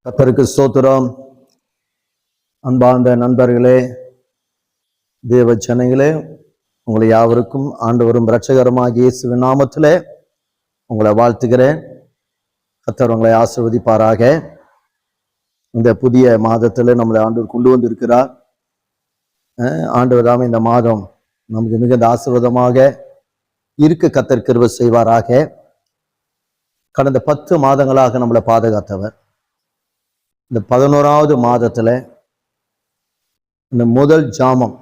கர்த்தருக்கு ஸ்தோத்திரம். அன்பார்ந்த நண்பர்களே, தேவ ஜனங்களே, உங்களை யாவருக்கும் ஆண்டவரும் இரட்சகருமாகிய இயேசுவின் நாமத்திலே உங்களை வாழ்த்துகிறேன். கர்த்தர் உங்களை ஆசீர்வதிப்பாராக. இந்த புதிய மாதத்தில் நம்மளை ஆண்டவர் கொண்டு வந்திருக்கிறார். ஆண்டவர் தாமே இந்த மாதம் நமக்கு மிகுந்த ஆசீர்வாதமாக இருக்க கர்த்தர் கிருபை செய்வாராக. கடந்த 10 மாதங்களாக நம்மளை பாதுகாத்தவர். இந்த 11வது மாதத்துல இந்த முதல் ஜாமம்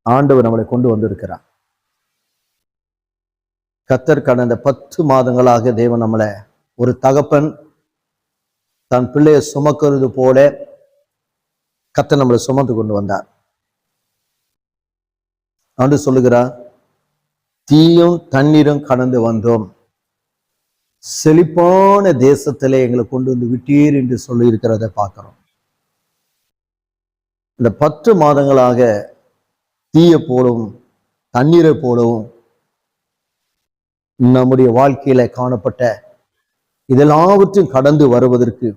ஆண்டவர் நம்மளை கொண்டு வந்திருக்கிறார். கர்த்தர் கடந்த 10 மாதங்களாக தேவன் நம்மளை ஒரு தகப்பன் தன் பிள்ளையை சுமக்கிறது போல கர்த்தர் நம்மளை சுமந்து கொண்டு வந்தார். ஆண்டு சொல்லுகிறார், தீயும் தண்ணீரும் கடந்து வந்தோம், செழிப்பான தேசத்திலே எங்களை கொண்டு வந்து விட்டீர் என்று சொல்லி இருக்கிறத பார்க்கிறோம். இந்த 10 மாதங்களாக தீயை போலவும் தண்ணீரை போலவும் நம்முடைய வாழ்க்கையில காணப்பட்ட இதெல்லாவற்றையும் கடந்து வருவதற்கு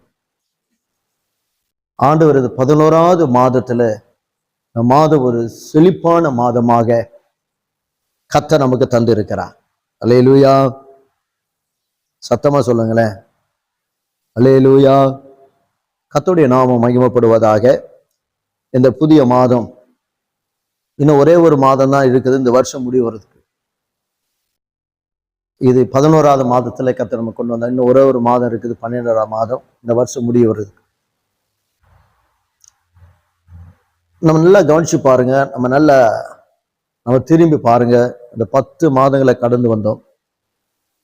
ஆண்டவர் 11வது மாதத்துல இந்த மாதம் ஒரு செழிப்பான மாதமாக கர்த்தர் நமக்கு தந்து இருக்கிறார். அல்லேலூயா, சத்தமா சொல்லுங்களேன். அல்லேலூயா, கர்த்தருடைய நாமம் மகிமைப்படுவதாக. இந்த புதிய மாதம் இன்னும் ஒரே ஒரு மாதம் தான் இருக்குது இந்த வருஷம் முடிவதற்கு. இது 11வது மாதத்துல கர்த்தர் நம்ம கொண்டு வந்தா, இன்னும் ஒரே ஒரு மாதம் இருக்குது, 12வது மாதம் இந்த வருஷம் முடிய வருது. நம்ம நல்லா கவனிச்சு பாருங்க, நம்ம திரும்பி பாருங்க. இந்த 10 மாதங்களை கடந்து வந்தோம்.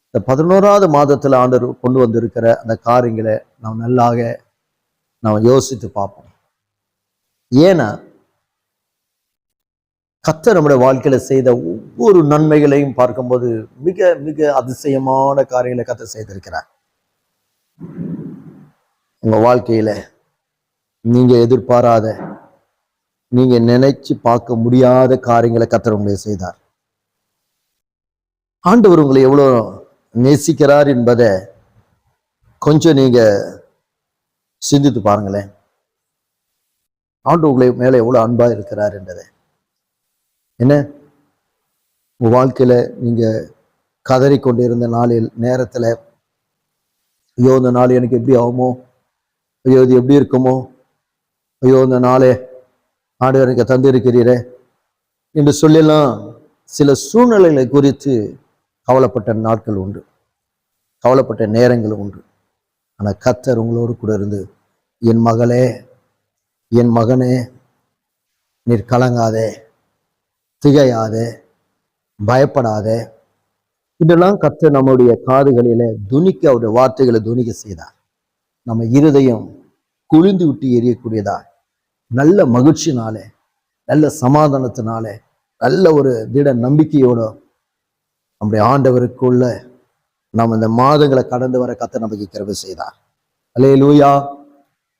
இந்த 11வது மாதத்துல ஆண்டவர் கொண்டு வந்திருக்கிற அந்த காரியங்களை நாம் நாம் யோசித்து பார்ப்போம். ஏன்னா கர்த்தர் நம்முடைய வாழ்க்கையில செய்த ஒவ்வொரு நன்மைகளையும் பார்க்கும்போது மிக மிக அதிசயமான காரியங்களை கர்த்தர் செய்திருக்கிறார். உங்க வாழ்க்கையில நீங்க எதிர்பாராத, நீங்க நினைச்சு பார்க்க முடியாத காரியங்களை கர்த்தர் உங்களை செய்தார். ஆண்டவர் உங்களை எவ்வளவு நேசிக்கிறார் என்பதை கொஞ்சம் நீங்க சிந்தித்து பாருங்களேன். ஆண்டவர் உங்களை மேல எவ்வளவு அன்பா இருக்கிறார் என்றதை. என்ன, உங்க வாழ்க்கையில நீங்க கதறிக்கொண்டிருந்த நேரத்துல, ஐயோ இந்த நாள் எனக்கு எப்படி ஆகுமோ, ஐயோ இது எப்படி இருக்குமோ, ஐயோ இந்த நாளே ஆண்டவர் எனக்கு தந்திருக்கிறீரே என்று சொல்லலாம் சில சூழ்நிலைகளை குறித்து கவலைப்பட்ட நாட்கள் உண்டு, கவலைப்பட்ட நேரங்கள் உண்டு. ஆனா கர்த்தர் உங்களோடு கூட இருந்து, என் மகளே, என் மகனே, நீர் கலங்காதே, திகையாதே, பயப்படாதே, இதெல்லாம் கர்த்தர் நம்முடைய காதுகளில துணிக்க, அவருடைய வார்த்தைகளை துணிக்க செய்தார். நம்ம இருதயம் குளிந்து விட்டு எரியக்கூடியதா, நல்ல மகிழ்ச்சினாலே, நல்ல சமாதானத்தினாலே, நல்ல ஒரு திட நம்பிக்கையோட நம்முடைய ஆண்டவருக்குள்ள நாம் இந்த மாதங்களை கடந்து வர கர்த்தர் நமக்கு கிருபை செய்தார். அல்லேலூயா,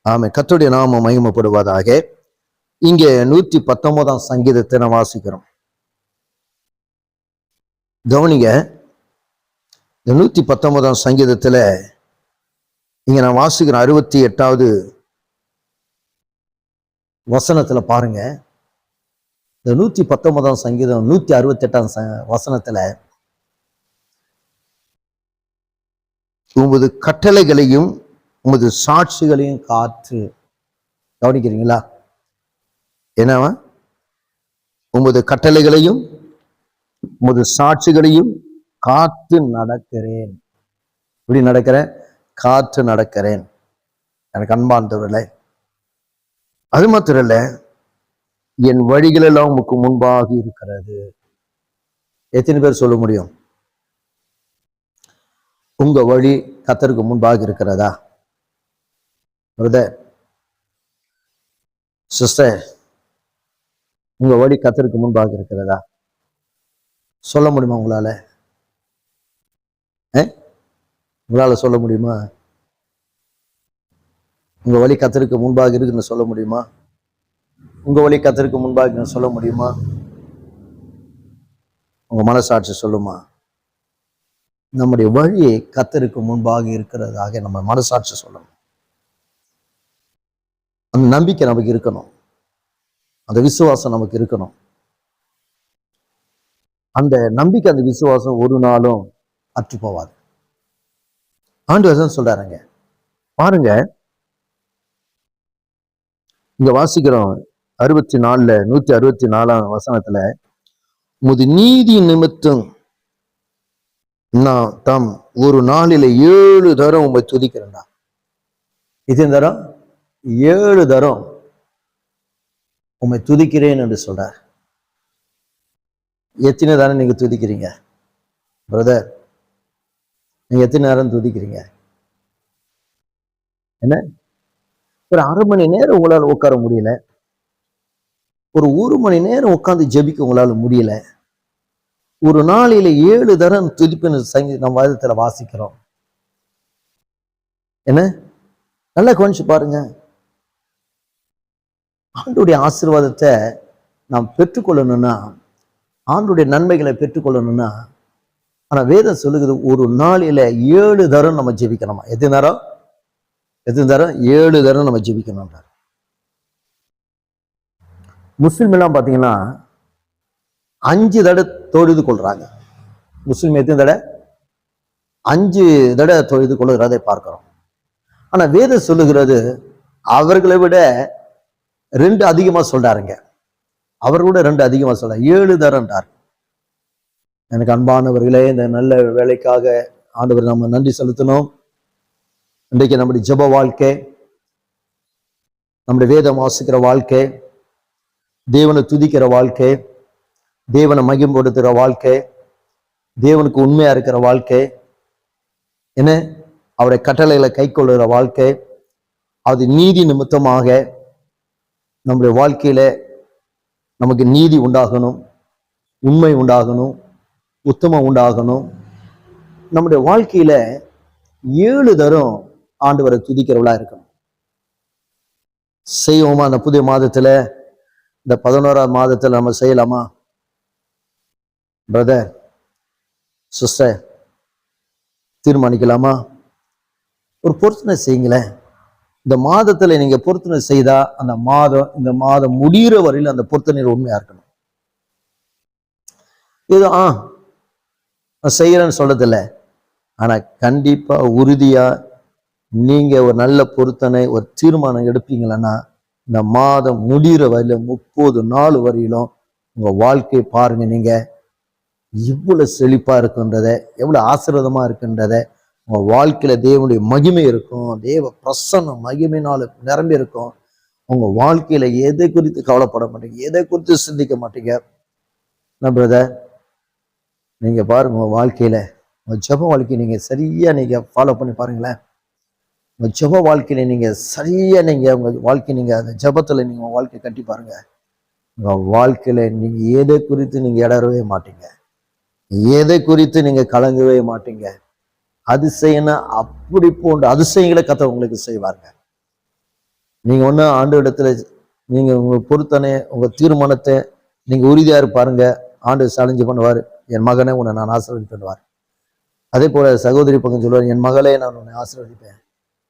ஆமென். கர்த்தருடைய நாமம் மகிமைப்படுவதாக. இங்கே 119ஆம் சங்கீதத்தை நாம் வாசிக்கிறோம். கவனிங்க, இந்த 119ஆம் சங்கீதத்துல இங்க நான் வாசிக்கிறேன் 68வது வசனத்துல பாருங்க. இந்த 119ஆம் சங்கீதம் 168ஆம் வசனத்துல, உமது கட்டளைகளையும் உமது சாட்சிகளையும் காத்து, கவனிக்கிறீங்களா? என்னவா? உமது கட்டளைகளையும் உமது சாட்சிகளையும் காத்து நடக்கிறேன். இப்படி நடக்கிறேன், காத்து நடக்கிறேன். எனக்கு அன்பார்ந்தவர்களே, அது மாத்திரம் இல்ல, என் வழிகள் எல்லாம் உமக்கு முன்பாக இருக்கிறது. எத்தனை பேர் சொல்ல முடியும்? உங்க வழி கர்த்தருக்கு முன்பாக இருக்கிறதா? பிரதர், சிஸ்டர், உங்க வழி கர்த்தருக்கு முன்பாக இருக்கிறதா? சொல்ல முடியுமா உங்களால? உங்களால சொல்ல முடியுமா? உங்க வழி கர்த்தருக்கு முன்பாக இருக்குன்னு சொல்ல முடியுமா? உங்க வழி கர்த்தருக்கு முன்பாக சொல்ல முடியுமா? உங்க மனசாட்சி சொல்லுமா? நம்முடைய வழியை கர்த்தருக்கு முன்பாக இருக்கிறதாக நம்ம மனசாட்சி சொல்லணும். அந்த நம்பிக்கை நமக்கு இருக்கணும், அந்த விசுவாசம் நமக்கு இருக்கணும். அந்த நம்பிக்கை, அந்த விசுவாசம் ஒரு நாளும் அற்று போவாது. ஆண்டவர் சொல்றாருங்க. பாருங்க, இங்க வாசிக்கிறோம் 164 உமது நீதி நிமித்தம் நான் தம் ஒரு நாளில 7 தரம் உண்மை துதிக்கிறேன்டா. இது தரம் 7 தரம் உண்மை துதிக்கிறேன் என்று சொல்றார். எத்தனை தானே நீங்க துதிக்கிறீங்க பிரதர்? நீங்க எத்தனை நேரம் துதிக்கிறீங்க? என்ன, ஒரு 1/2 மணி நேரம் உங்களால் உட்கார முடியல, ஒரு 1 மணி நேரம் உட்கார்ந்து ஜெபிக்க உங்களால முடியல, ஒரு நாளில 7 தரம் துதிப்புன்னு நம்ம வேதத்துல வாசிக்கிறோம். என்ன, நல்லா கொஞ்சம் பாருங்க. ஆண்டுடைய ஆசீர்வாதத்தை நாம் பெற்றுக்கொள்ளணும்னா, ஆண்டுடைய நன்மைகளை பெற்றுக்கொள்ளணும்னா, ஆனா வேதம் சொல்லுகிறது ஒரு நாளில 7 தரம் நம்ம ஜெபிக்கணுமா. எத்தனை தரம்? 7 தரம் நம்ம ஜெபிக்கணும். முஸ்லிம் எல்லாம் பாத்தீங்கன்னா 5 தடவை தொழுது கொள்றாங்க. முஸ்லிம் எத்தனை தடவை? 5 தடவை தொழுது கொள்கிறதை பார்க்கிறோம். ஆனா வேதம் சொல்லுகிறது அவர்களை விட 2 அதிகமா சொல்றாருங்க. அவர்களோட 2 அதிகமா சொல்ற 7 தரம்ன்றார். எனக்கு அன்பானவர்களே, இந்த நல்ல வேலைக்காக ஆண்டவர் நம்ம நன்றி செலுத்தணும். இன்றைக்கு நம்முடைய ஜெப வாழ்க்கை, நம்முடைய வேதம் வாசிக்கிற வாழ்க்கை, தேவனை துதிக்கிற வாழ்க்கை, தேவனை மகிமைப்படுத்துகிற வாழ்க்கை, தேவனுக்கு உண்மையா இருக்கிற வாழ்க்கை, என்ன, அவருடைய கட்டளைகளை கை கொள்ளுகிற வாழ்க்கை, அது நீதி நிமித்தமாக நம்முடைய வாழ்க்கையில நமக்கு நீதி உண்டாகணும், உண்மை உண்டாகணும், உத்தமம் உண்டாகணும். நம்முடைய வாழ்க்கையில 7 தரம் ஆண்டவரை துதிக்கிறவளா இருக்கணும். செய்வோமா? அந்த புதிய மாதத்துல, இந்த 11ஆம் மாதத்துல நம்ம செய்யலாமா? பிரதர், சிஸ்டர், தீர்மானிக்கலாமா? ஒரு பொருத்தனை செய்யுங்களேன். இந்த மாதத்துல நீங்க பொருத்தனை செய்தா அந்த மாதம், இந்த மாதம் முடிகிற வரையில் அந்த பொருத்தனை உண்மையா இருக்கணும். இது நான் செய்யறேன்னு சொல்றதில்ல, ஆனா கண்டிப்பா உறுதியா நீங்க ஒரு நல்ல பொருத்தனை, ஒரு தீர்மானம் எடுப்பீங்களன்னா, இந்த மாதம் முடிகிற வரையில 30 நாள் வரையிலும் உங்க வாழ்க்கையை பாருங்க, நீங்க இவ்வளவு செழிப்பா இருக்குன்றத, எவ்வளவு ஆசீர்வாதமா இருக்குன்றத, உங்க வாழ்க்கையில தேவனுடைய மகிமை இருக்கும், தேவ பிரசன்னம் மகிமையினால நிரம்பி இருக்கும். உங்க வாழ்க்கையில எதை குறித்து கவலைப்பட மாட்டீங்க, எதை குறித்து சிந்திக்க மாட்டீங்க. பிரதர், நீங்க பாருங்க, உங்க வாழ்க்கையில உங்க ஜெப வாழ்க்கையை நீங்க சரியா நீங்க ஃபாலோ பண்ணி பாருங்களேன். உங்க ஜெப வாழ்க்கையில நீங்க சரியா நீங்க உங்க வாழ்க்கை, நீங்க அந்த ஜெபத்துல நீங்க உங்க வாழ்க்கையை கட்டி பாருங்க. உங்க வாழ்க்கையில நீங்க எதை குறித்து நீங்க இடறவே மாட்டீங்க, எதை குறித்து நீங்க கலங்கவே மாட்டீங்க. அதிசயம்னா அப்படி போன்ற அதிசயங்களை கர்த்தர் உங்களுக்கு செய்வாங்க. நீங்க ஒண்ணு ஆண்டு இடத்துல நீங்க உங்க பொருத்தனை, உங்க தீர்மானத்தை நீங்க உறுதியா இருப்பாருங்க, ஆண்டு சேலஞ்சு பண்ணுவார். என் மகனை உன்னை நான் ஆசீர்வதிப்பேன். அதே போல சகோதரி பக்கம் சொல்லுவார், என் மகளே நான் உன்னை ஆசீர்வதிப்பேன்,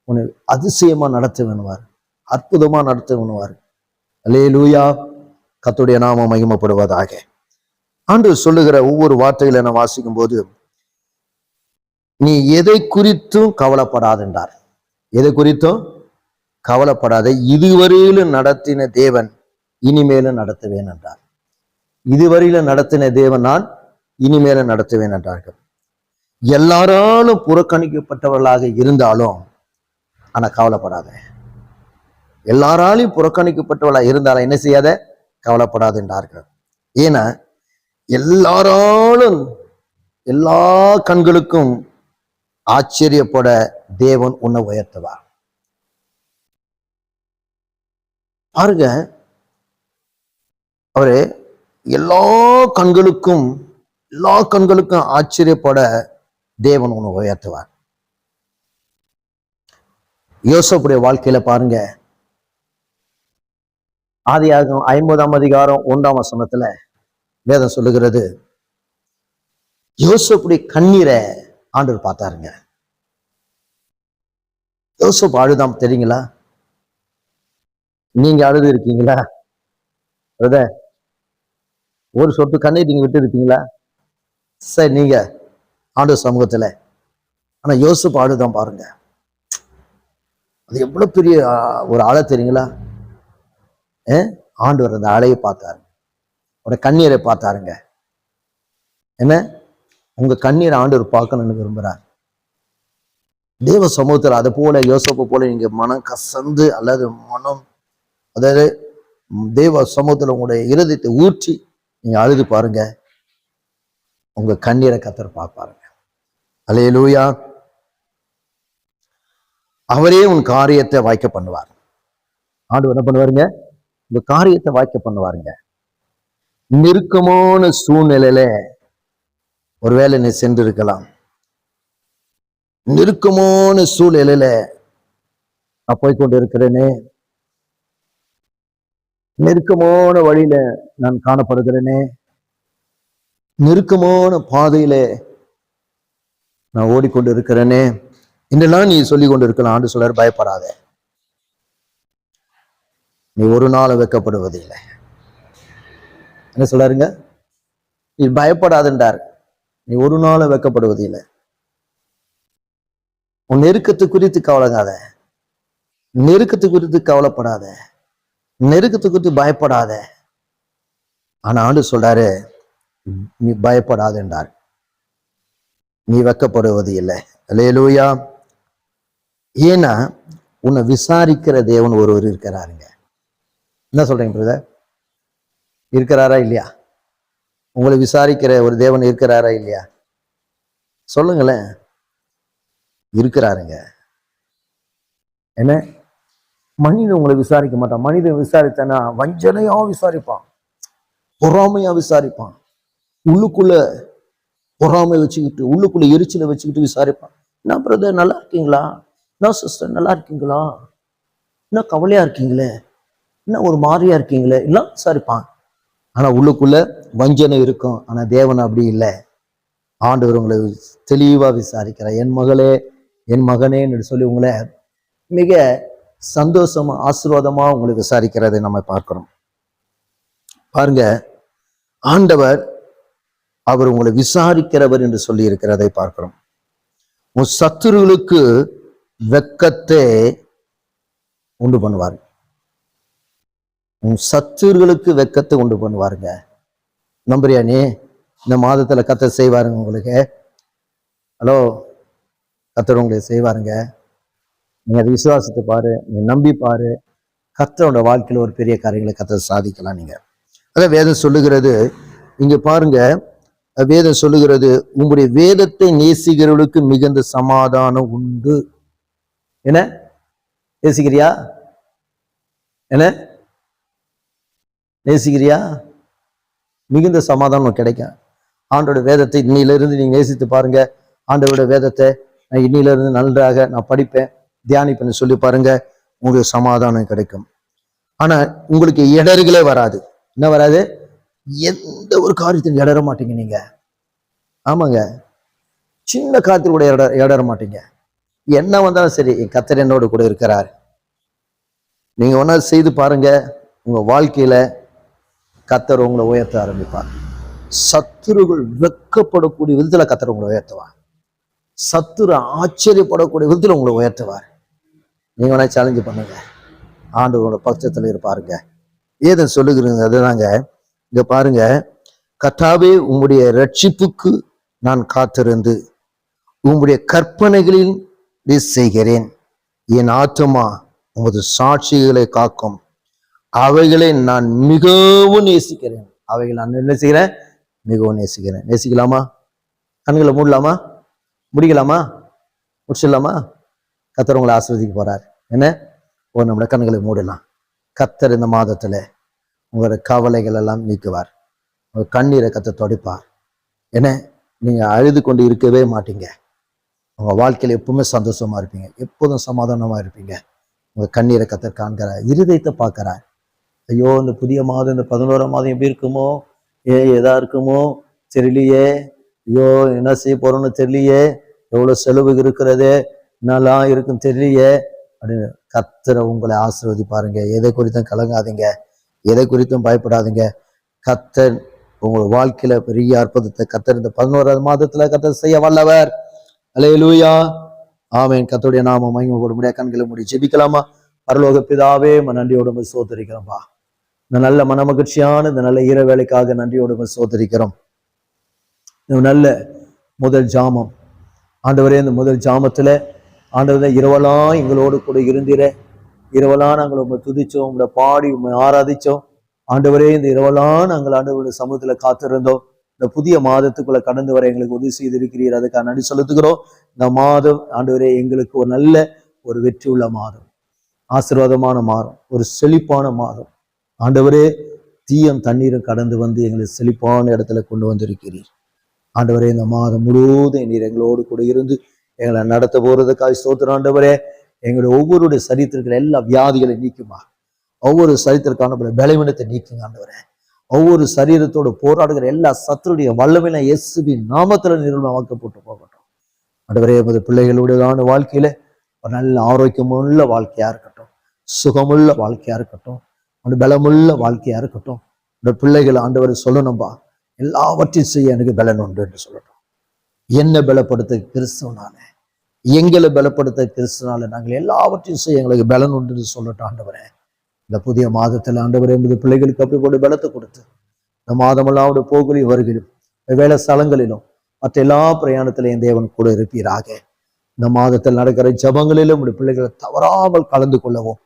உன்னை அதிசயமா நடத்துவேன்னுவார், அற்புதமா நடத்துவேன்னுவார். அல்லேலூயா, கர்த்தருடைய நாமம் மகிமைப்படுவதாக. ஆண்டவர் சொல்லுகிற ஒவ்வொரு வார்த்தைகளை நான் வாசிக்கும் போது, நீ எதை குறித்தும் கவலைப்படாதென்றார். எதை குறித்தும் கவலைப்படாத, இதுவரையிலும் நடத்தின தேவன் இனிமேலும் நடத்துவேன் என்றார். இதுவரையிலும் நடத்தின தேவன் நான் இனிமேலும் நடத்துவேன் என்றார்கள். எல்லாராலும் புறக்கணிக்கப்பட்டவர்களாக இருந்தாலும் ஆனா கவலைப்படாத. எல்லாராலையும் புறக்கணிக்கப்பட்டவர்களாக இருந்தாலும் என்ன செய்யாத, கவலைப்படாது என்றார்கள். ஏன்னா எல்லாராலும், எல்லா கண்களுக்கும் ஆச்சரியப்பட தேவன் உன்னை உயர்த்துவார். பாருங்க, அவரு எல்லா கண்களுக்கும் ஆச்சரியப்பட தேவன் உன்னை உயர்த்துவார். யோசேப்புடைய வாழ்க்கையில பாருங்க, ஆதியாகமம் 50ஆம் அதிகாரம் 1ஆம் வசனத்துல வேதம் சொல்லுகிறது, யோசேப்புடைய கண்ணீரை ஆண்டவர் பார்த்தாருங்க. யோசேப்பு அழுதாம் தெரியுங்களா? நீங்க அழுது இருக்கீங்களா? ஒரு சொட்டு கண்ணீர் நீங்க விட்டு இருப்பீங்களா? சரி, நீங்க ஆண்டவர் சமூகத்துல. ஆனா யோசிப்பு அழுதான் பாருங்க. அது எவ்வளவு பெரிய ஒரு ஆழ தெரியுங்களா? ஆண்டவர் அந்த அலையை பார்த்தாரு, அவரோட கண்ணீரை பார்த்தாருங்க. என்ன, உங்க கண்ணீரை ஆண்டவர் பார்க்கணும்னு விரும்புறார். தேவ சமூகத்தில் அதை போல யோசிப்பு போல நீங்க மனம் கசந்து அல்லது மனம், அதாவது தேவ சமூகத்தில் உங்களுடைய இருதயத்தை ஊற்றி நீங்க அழுது பாருங்க, உங்க கண்ணீரை கர்த்தர் பார்ப்பாருங்க. அல்லேலூயா. அவரே உன் காரியத்தை வாய்க்க பண்ணுவார். ஆண்டவர் என்ன பண்ணுவாருங்க? உங்க காரியத்தை வாய்க்க பண்ணுவாருங்க. நெருக்கமான சூழ்நிலையில ஒருவேளை நீ சென்று இருக்கலாம். நெருக்கமான சூழ்நிலையில நான் போய்கொண்டு இருக்கிறேனே, நெருக்கமான வழியில நான் காணப்படுகிறேனே, நெருக்கமான பாதையில நான் ஓடிக்கொண்டு இருக்கிறேனே என்றெல்லாம் நீ சொல்லிக் கொண்டு இருக்கலாம். ஆண்டு சொல்றாரு, பயப்படாத, நீ ஒரு நாள் வெட்கப்படுவதில்லை. என்ன சொல்றாருங்க? நீ பயப்படாதுன்றார். நீ ஒரு நாள் வெட்கப்படுவதில்லை. உன் நெருக்கத்தை குறித்து கவலைங்காத, நெருக்கத்தை குறித்து கவலைப்படாத, நெருக்கத்தை குறித்து பயப்படாத. ஆனா ஆண்டு சொல்றாரு, நீ பயப்படாது என்றார். நீ வெட்கப்படுவது இல்லை. அல்லேலூயா. ஏன்னா உன்னை விசாரிக்கிற தேவன் ஒருவர் இருக்கிறாருங்க. என்ன சொல்றீங்க பிரதர்? இருக்கிறாரா இல்லையா? உங்களை விசாரிக்கிற ஒரு தேவன் இருக்கிறாரா இல்லையா? சொல்லுங்களேன். இருக்கிறாருங்க. என்ன, மனிதன் உங்களை விசாரிக்க மாட்டான். மனிதன் விசாரித்தானா வஞ்சனையா விசாரிப்பான், பொறாமையா விசாரிப்பான், உள்ளுக்குள்ள பொறாமை வச்சுக்கிட்டு, உள்ளுக்குள்ள எரிச்சலை வச்சுக்கிட்டு விசாரிப்பான். என்ன பிரதர் நல்லா இருக்கீங்களா? என்ன சிஸ்டர் நல்லா இருக்கீங்களா? என்ன கவலையா இருக்கீங்களே? என்ன ஒரு மாதிரியா இருக்கீங்களே? எல்லாம் விசாரிப்பான். ஆனா உள்ளுக்குள்ள வஞ்சனை இருக்கும். ஆனா தேவன் அப்படி இல்லை. ஆண்டவர் உங்களை தெளிவா விசாரிக்கிறார். என் மகளே, என் மகனே என்று சொல்லி உங்களை மிக சந்தோஷமா ஆசீர்வாதமா உங்களை விசாரிக்கிறதை நம்ம பார்க்கிறோம். பாருங்க, ஆண்டவர் அவர் உங்களை விசாரிக்கிறவர் என்று சொல்லி இருக்கிறதை பார்க்கிறோம். உன் சத்துருகளுக்கு வெட்கத்தை உண்டு பண்ணுவார். உன் சத்துருகளுக்கு வெட்கத்தை உண்டு பண்ணுவாருங்க. நம்புறியா நீ? இந்த மாதத்துல கர்த்தர் செய்வாருங்க உங்களுக்கு. ஹலோ, கர்த்தர் உங்களுக்கு செய்வாருங்க. நீங்க அதை விசுவாசத்தை பாரு, நீ நம்பி பாரு. கர்த்தரோட வாழ்க்கையில ஒரு பெரிய காரியங்களை கர்த்தர் சாதிக்கலாம். நீங்க அதான் வேதம் சொல்லுகிறது. இங்க பாருங்க, வேதம் சொல்லுகிறது, உங்களுடைய வேதத்தை நேசிக்கிறவர்களுக்கு மிகுந்த சமாதானம் உண்டு. என்ன நேசிக்கிறியா? என்ன நேசிக்கிறியா? மிகுந்த சமாதானம் கிடைக்கும். ஆண்டோட வேதத்தை இன்னிலிருந்து நீங்க நேசித்து பாருங்க. ஆண்டோட வேதத்தை நான் இன்னிலிருந்து நன்றாக நான் படிப்பேன், தியானிப்பேன்னு சொல்லி பாருங்க, உங்களுக்கு சமாதானம் கிடைக்கும். ஆனா உங்களுக்கு இடர்களே வராது. என்ன வராது? எந்த ஒரு காரியத்தையும் இடற மாட்டீங்க நீங்க. ஆமாங்க, சின்ன காரியத்தில் கூட இடற மாட்டீங்க. என்ன வந்தாலும் சரி, கர்த்தர் என்னோடு கூட இருக்கிறார். நீங்க ஒன்னா செய்து பாருங்க, உங்க வாழ்க்கையில கர்த்தர் உங்களை உயர்த்த ஆரம்பிப்பார். சத்துருகள் வெட்கப்படக்கூடிய விதத்துல கர்த்தர் உங்களை உயர்த்துவார். சத்துரு ஆச்சரியப்படக்கூடிய விதத்துல உங்களை உயர்த்துவார். நீங்க வேணா சேலஞ்சு பண்ணுங்க, ஆண்டவரோட பட்சத்துல இருப்பாருங்க. ஏதன் சொல்லுகிறீங்க அதுதாங்க. இங்க பாருங்க, கர்த்தாவே உம்முடைய ரட்சிப்புக்கு நான் காத்திருந்து உம்முடைய கற்பனைகளில் செய்கிறேன். என் ஆத்துமா உமது சாட்சிகளை காக்கும். அவைகளை நான் மிகவும் நேசிக்கிறேன். அவைகளை நான் என்ன செய்கிறேன்? மிகவும் நேசிக்கிறேன். நேசிக்கலாமா? கண்களை மூடலாமா? முடிக்கலாமா? முடிச்சிடலாமா? கர்த்தர் உங்களை ஆசீர்வதிக்க போறார். என்ன, நம்மளோட கண்களை மூடலாம். கர்த்தர் இந்த மாதத்துல உங்களோட கவலைகள் எல்லாம் நீக்குவார். உங்க கண்ணீரை கர்த்தர் துடைப்பார். ஏன்னா நீங்க அழுது கொண்டு இருக்கவே மாட்டீங்க. உங்க வாழ்க்கையில எப்பவுமே சந்தோஷமா இருப்பீங்க, எப்போதும் சமாதானமா இருப்பீங்க. உங்க கண்ணீரை கர்த்தர் காண்கிறார், இருதயத்தை பார்க்கிறார். ஐயோ, இந்த புதிய மாதம், இந்த 11ஆம் மாதம் எப்படி இருக்குமோ, எதா இருக்குமோ தெரியலையே, ஐயோ என்ன செய்ய போறோம்னு தெரியலையே, எவ்வளவு செலவு இருக்கிறது, என்னெல்லாம் இருக்குன்னு தெரியலையே, அப்படின்னு கர்த்தரை உங்களை ஆசீர்வதிப்பாருங்க. எதை குறித்தும் கலங்காதீங்க, எதை குறித்தும் பயப்படாதீங்க. கர்த்தர் உங்கள் வாழ்க்கையில பெரிய அற்புதத்தை கர்த்தர் இந்த 11வது மாதத்துல கர்த்தர் செய்ய வல்லவர். அல்லேலூயா, ஆமென். கர்த்தருடைய நாமம் மகிமைப்படும்படியாக கண்களை மூடி ஜெபிக்கலாமா? பரலோக பிதாவே, நன்றியோடு சோதரிக்கிறோம்பா. இந்த நல்ல மனமகிழ்ச்சியான இந்த நல்ல ஈர வேலைக்காக நன்றியோடு சோதரிக்கிறோம். நல்ல முதல் ஜாமம் ஆண்டவரே, இந்த முதல் ஜாமத்துல ஆண்டவரே இரவெல்லாம் எங்களோடு கூட இருந்திர, இரவெல்லாம் நாங்கள் உங்களை துதிச்சோம், உங்களை பாடி உங்களை ஆராதிச்சோம். ஆண்டவரே, இந்த இரவெல்லாம் நாங்கள் ஆண்டவருடைய சமூகத்துல காத்திருந்தோம். இந்த புதிய மாதத்துக்குள்ள கடந்து வர எங்களுக்கு உதவி செய்திருக்கிறீர், அதுக்காக நன்றி செலுத்துகிறோம். இந்த மாதம் ஆண்டவரே எங்களுக்கு ஒரு நல்ல ஒரு வெற்றி உள்ள மாதம், ஆசீர்வாதமான மாதம், ஒரு செழிப்பான மாதம். ஆண்டவரே, தீயம் தண்ணீரும் கடந்து வந்து எங்களை செழிப்பான இடத்துல கொண்டு வந்திருக்கிறீர். ஆண்டவரே, இந்த மாதம் முழுவதும் நீர் எங்களோடு கூட இருந்து எங்களை நடத்த போறதுக்காக ஸ்தோத்திரம். ஆண்டவரே, எங்களுடைய ஒவ்வொருடைய சரீரத்திற்கிற எல்லா வியாதிகளை நீக்குமா, ஒவ்வொரு சரீரத்திற்கான பலவீனத்தை நீக்குங்க. ஆண்டவரே, ஒவ்வொரு சரீரத்தோடு போராடுகிற எல்லா சத்துருடைய வல்லமையில இயேசுவின் நாமத்துல நிர்மூலமாக்கப்பட்டு போகட்டும். ஆண்டவரே, எமது பிள்ளைகளுடையதான வாழ்க்கையில ஒரு நல்ல ஆரோக்கியமுள்ள வாழ்க்கையா இருக்கட்டும், சுகமுள்ள வாழ்க்கையா இருக்கட்டும், பலமுள்ள வாழ்க்கையா இருக்கட்டும். இந்த பிள்ளைகள் ஆண்டவரை சொல்லணும்பா, எல்லாவற்றையும் செய்ய எனக்கு பலன் உண்டு என்று சொல்லட்டும். என்ன பலப்படுத்த கிறிஸ்துவனால, எங்களை பலப்படுத்த கிறிஸ்துவனால நாங்கள் எல்லாவற்றையும் செய்ய எங்களுக்கு பலன் உண்டு சொல்லட்டும். ஆண்டவரே, இந்த புதிய மாதத்தில் ஆண்டவரே என்பது பிள்ளைகளுக்கு அப்படி போட்டு பலத்தை கொடுத்து இந்த மாதமெல்லாம் அவருடைய போகலையும் வருகிறோம், வேலை ஸ்தலங்களிலும் மற்ற எல்லா பிரயாணத்திலையும் தேவன் கூட இருப்பீராக. இந்த மாதத்தில் நடக்கிற ஜபங்களிலும் உடைய பிள்ளைகளை தவறாமல் கலந்து கொள்ளவும்.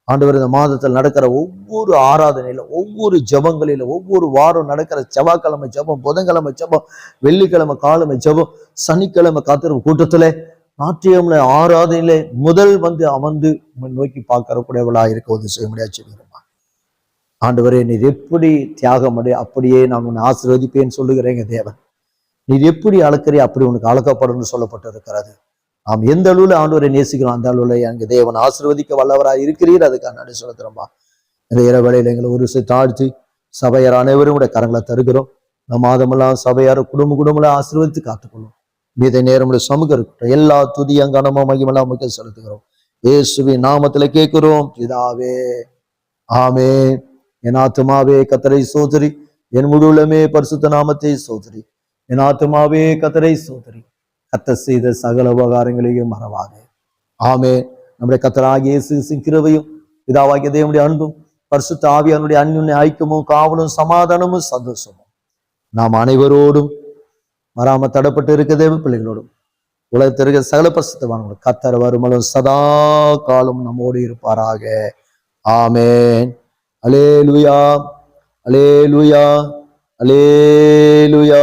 ஆண்டவர், இந்த மாதத்தில் நடக்கிற ஒவ்வொரு ஆராதனையில, ஒவ்வொரு ஜபங்களில, ஒவ்வொரு வாரம் நடக்கிற செவ்வாய்க்கிழமை ஜபம், புதன்கிழமை ஜபம், வெள்ளிக்கிழமை காலமை ஜபம், சனிக்கிழமை காத்திருப்பு கூட்டத்துல, நாட்டியம்ல ஆராதனையில முதல் வந்து அமர்ந்து நோக்கி பார்க்கறக்கூடியவளா இருக்க உதவி செய்ய முடியாது. ஆண்டவரே, நீர் எப்படி தியாகம் அடைய அப்படியே நான் உன்னை ஆசீர்வதிப்பேன்னு சொல்லுகிறேங்க தேவன். நீர் எப்படி அளக்கிறே அப்படி உனக்கு அளக்கப்படும் சொல்லப்பட்டு இருக்கிறது. நாம் எந்த அளவுல ஆண்டவரை நேசிக்கிறோம் அந்த அளவுல எங்க தேவன் ஆசீர்வதிக்க வல்லவராக இருக்கிறீர். அதுக்காக நன்றி சொல்லுறோம்பா. இந்த இரவேளையில எங்களை ஒரு தாழ்த்தி சபையார் அனைவரும் கூட கரங்களை தருகிறோம். இந்த மாதமெல்லாம் சபையார குடும்பம் ஆசீர்வதித்து காத்துக்கொள்ளும். மீத நேரம் சமூகம் இருக்கட்டும். எல்லா துதியும் கனமும் மகிமெல்லாம் முக்கிய செலுத்துகிறோம். இயேசுவின் நாமத்துல கேட்கிறோம் பிதாவே, ஆமென். என் ஆத்துமாவே கர்த்தரை ஸ்தோத்திரி, என் முழுவலுமே பரிசுத்த நாமத்தை ஸ்தோத்திரி. என் ஆத்துமாவே கர்த்தரை ஸ்தோத்திரி, கர்த்தர் செய்த சகல உபகாரங்களையும் மறவாக. ஆமென். நம்முடைய கர்த்தராகிய இயேசுவின் கிருபையும் பிதாவாகிய தேவனுடைய அன்பும் பரிசுத்த ஆவியானுடைய அன்பின் ஐக்கியமும் காவலும் சமாதானமும் சந்தோஷமும் நாம் அனைவரோடும் வராம தடப்பட்டு இருக்க தேவ பிள்ளைகளோடும் உலகத்தில் இருக்க சகல பரிசுத்தவான்களும் கர்த்தர் வருமலும் சதா காலம் நம்மோடு இருப்பாராக. ஆமென். அல்லேலூயா, அல்லேலூயா, அல்லேலூயா.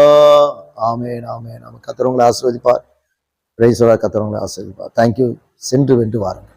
ஆமென், ஆமென். நம்ம கர்த்தர் உங்களை ஆசீர்வதிப்பார். Praise the Lord. கர்த்தர் உங்களை ஆசீர்வதிப்பார். தேங்க்யூ. சென்று வென்று வாருங்கள்.